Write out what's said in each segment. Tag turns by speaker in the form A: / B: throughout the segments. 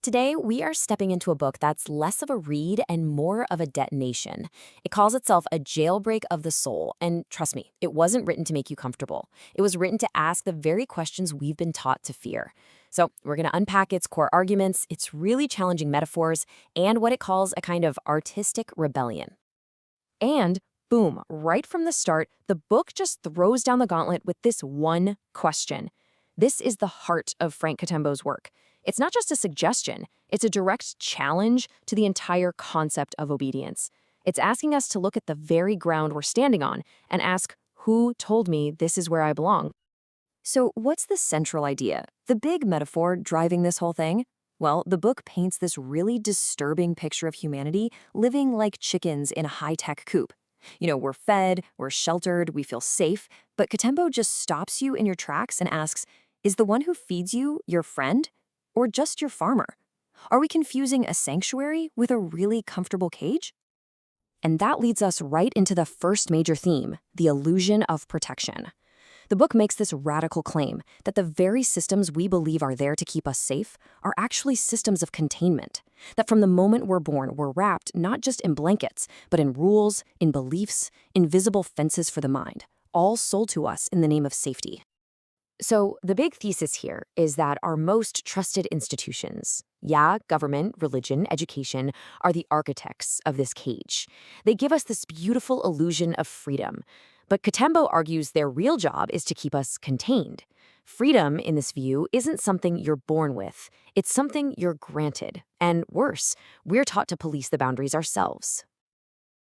A: Today, we are stepping into a book that's less of a read and more of a detonation. It calls itself a jailbreak of the soul, and trust me, it wasn't written to make you comfortable. It was written to ask the very questions we've been taught to fear. So, we're going to unpack its core arguments, its really challenging metaphors, and what it calls a kind of artistic rebellion. And boom, right from the start, the book just throws down the gauntlet with this one question. This is the heart of Frank Katembo's work. It's not just a suggestion, it's a direct challenge to the entire concept of obedience. It's asking us to look at the very ground we're standing on and ask, who told me this is where I belong? So what's the central idea, the big metaphor driving this whole thing? Well, the book paints this really disturbing picture of humanity living like chickens in a high-tech coop. We're fed, we're sheltered, we feel safe, but Katembo just stops you in your tracks and asks, is the one who feeds you your friend? Or just your farmer? Are we confusing a sanctuary with a really comfortable cage? And that leads us right into the first major theme, the illusion of protection. The book makes this radical claim that the very systems we believe are there to keep us safe are actually systems of containment. That from the moment we're born, we're wrapped not just in blankets, but in rules, in beliefs, invisible fences for the mind, all sold to us in the name of safety. So the big thesis here is that our most trusted institutions, government, religion, education, are the architects of this cage. They give us this beautiful illusion of freedom. But Katembo argues their real job is to keep us contained. Freedom, in this view, isn't something you're born with. It's something you're granted. And worse, we're taught to police the boundaries ourselves.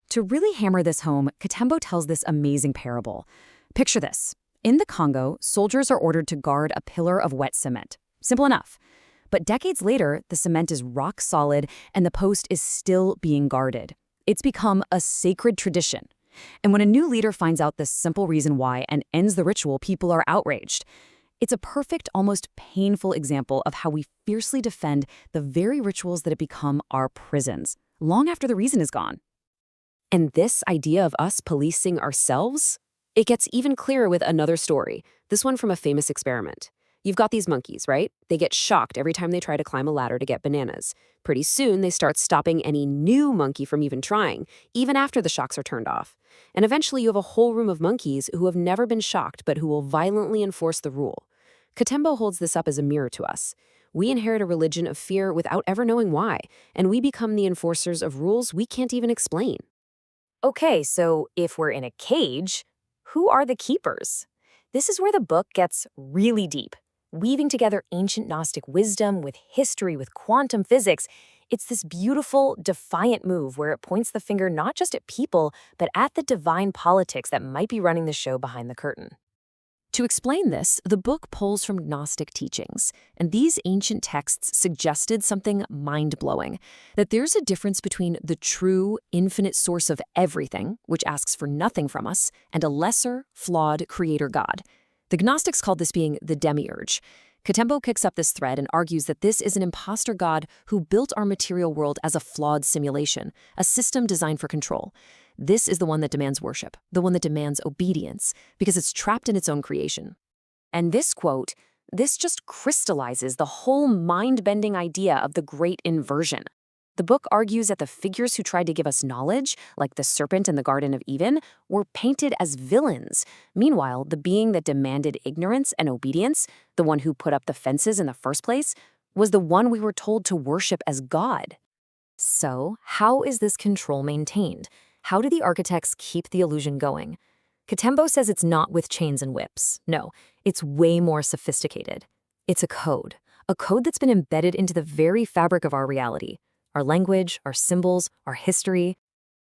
A: To really hammer this home, Katembo tells this amazing parable. Picture this. In the Congo, soldiers are ordered to guard a pillar of wet cement. Simple enough. But decades later, the cement is rock solid and the post is still being guarded. It's become a sacred tradition. And when a new leader finds out the simple reason why and ends the ritual, people are outraged. It's a perfect, almost painful example of how we fiercely defend the very rituals that have become our prisons, long after the reason is gone. And this idea of us policing ourselves? It gets even clearer with another story, this one from a famous experiment. You've got these monkeys, right? They get shocked every time they try to climb a ladder to get bananas. Pretty soon, they start stopping any new monkey from even trying, even after the shocks are turned off. And eventually, you have a whole room of monkeys who have never been shocked but who will violently enforce the rule. Katembo holds this up as a mirror to us. We inherit a religion of fear without ever knowing why, and we become the enforcers of rules we can't even explain. Okay, so if we're in a cage, who are the keepers? This is where the book gets really deep. Weaving together ancient Gnostic wisdom with history, with quantum physics, it's this beautiful, defiant move where it points the finger not just at people, but at the divine politics that might be running the show behind the curtain. To explain this, the book pulls from Gnostic teachings, and these ancient texts suggested something mind-blowing, that there's a difference between the true, infinite source of everything, which asks for nothing from us, and a lesser, flawed creator god. The Gnostics called this being the demiurge. Katembo picks up this thread and argues that this is an imposter god who built our material world as a flawed simulation, a system designed for control. This is the one that demands worship, the one that demands obedience, because it's trapped in its own creation. And this quote, this just crystallizes the whole mind-bending idea of the great inversion. The book argues that the figures who tried to give us knowledge, like the serpent in the Garden of Eden, were painted as villains. Meanwhile, the being that demanded ignorance and obedience, the one who put up the fences in the first place, was the one we were told to worship as God. So, how is this control maintained? How do the architects keep the illusion going? Katembo says it's not with chains and whips. No, it's way more sophisticated. It's a code that's been embedded into the very fabric of our reality. Our language, our symbols, our history.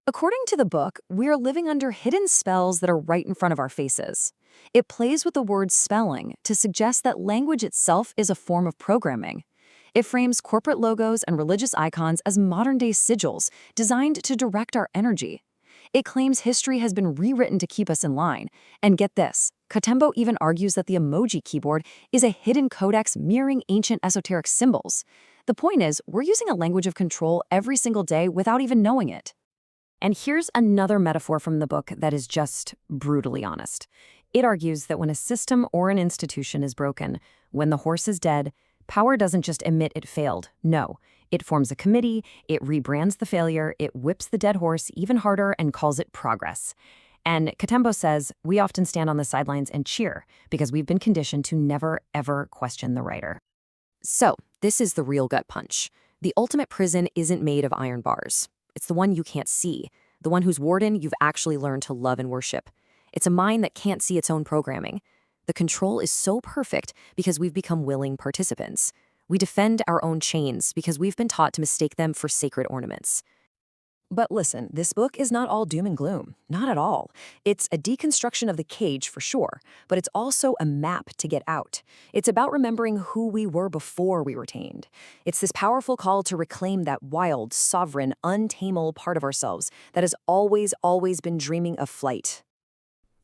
A: According to the book, we are living under hidden spells that are right in front of our faces. It plays with the word spelling to suggest that language itself is a form of programming. It frames corporate logos and religious icons as modern-day sigils designed to direct our energy. It claims history has been rewritten to keep us in line. And get this, Katembo even argues that the emoji keyboard is a hidden codex mirroring ancient esoteric symbols. The point is, we're using a language of control every single day without even knowing it. And here's another metaphor from the book that is just brutally honest. It argues that when a system or an institution is broken, when the horse is dead, Power doesn't just admit it failed. No. It forms a committee, it rebrands the failure, it whips the dead horse even harder and calls it progress. And Tembo says, we often stand on the sidelines and cheer because we've been conditioned to never, ever question the writer. So, this is the real gut punch. The ultimate prison isn't made of iron bars. It's the one you can't see, the one whose warden you've actually learned to love and worship. It's a mind that can't see its own programming. The control is so perfect because we've become willing participants. We defend our own chains because we've been taught to mistake them for sacred ornaments. But listen, this book is not all doom and gloom. Not at all. It's a deconstruction of the cage for sure, but it's also a map to get out. It's about remembering who we were before we were tamed. It's this powerful call to reclaim that wild, sovereign, untamable part of ourselves that has always, always been dreaming of flight.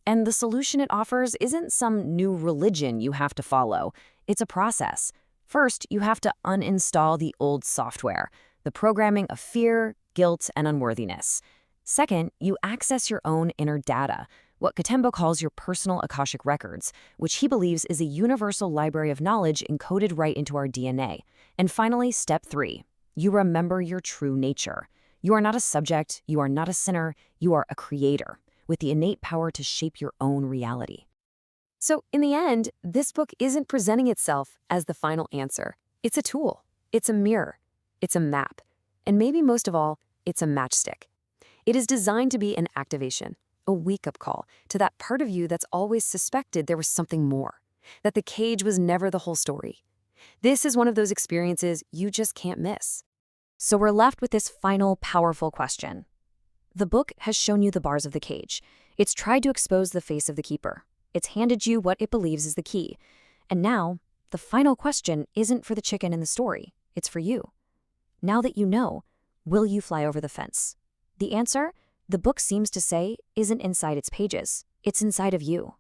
A: And the solution it offers isn't some new religion you have to follow. It's a process. First, you have to uninstall the old software, the programming of fear, guilt, and unworthiness. Second, you access your own inner data, what Tembo calls your personal Akashic records, which he believes is a universal library of knowledge encoded right into our DNA. And finally, step 3, you remember your true nature. You are not a subject, you are not a sinner, you are a creator, with the innate power to shape your own reality. So, in the end, this book isn't presenting itself as the final answer. It's a tool, it's a mirror, it's a map, and maybe most of all, it's a matchstick. It is designed to be an activation, a wake-up call to that part of you that's always suspected there was something more, that the cage was never the whole story. This is one of those experiences you just can't miss. So we're left with this final, powerful question. The book has shown you the bars of the cage. It's tried to expose the face of the keeper. It's handed you what it believes is the key. And now, the final question isn't for the chicken in the story. It's for you. Now that you know, will you fly over the fence? The answer, the book seems to say, isn't inside its pages. It's inside of you.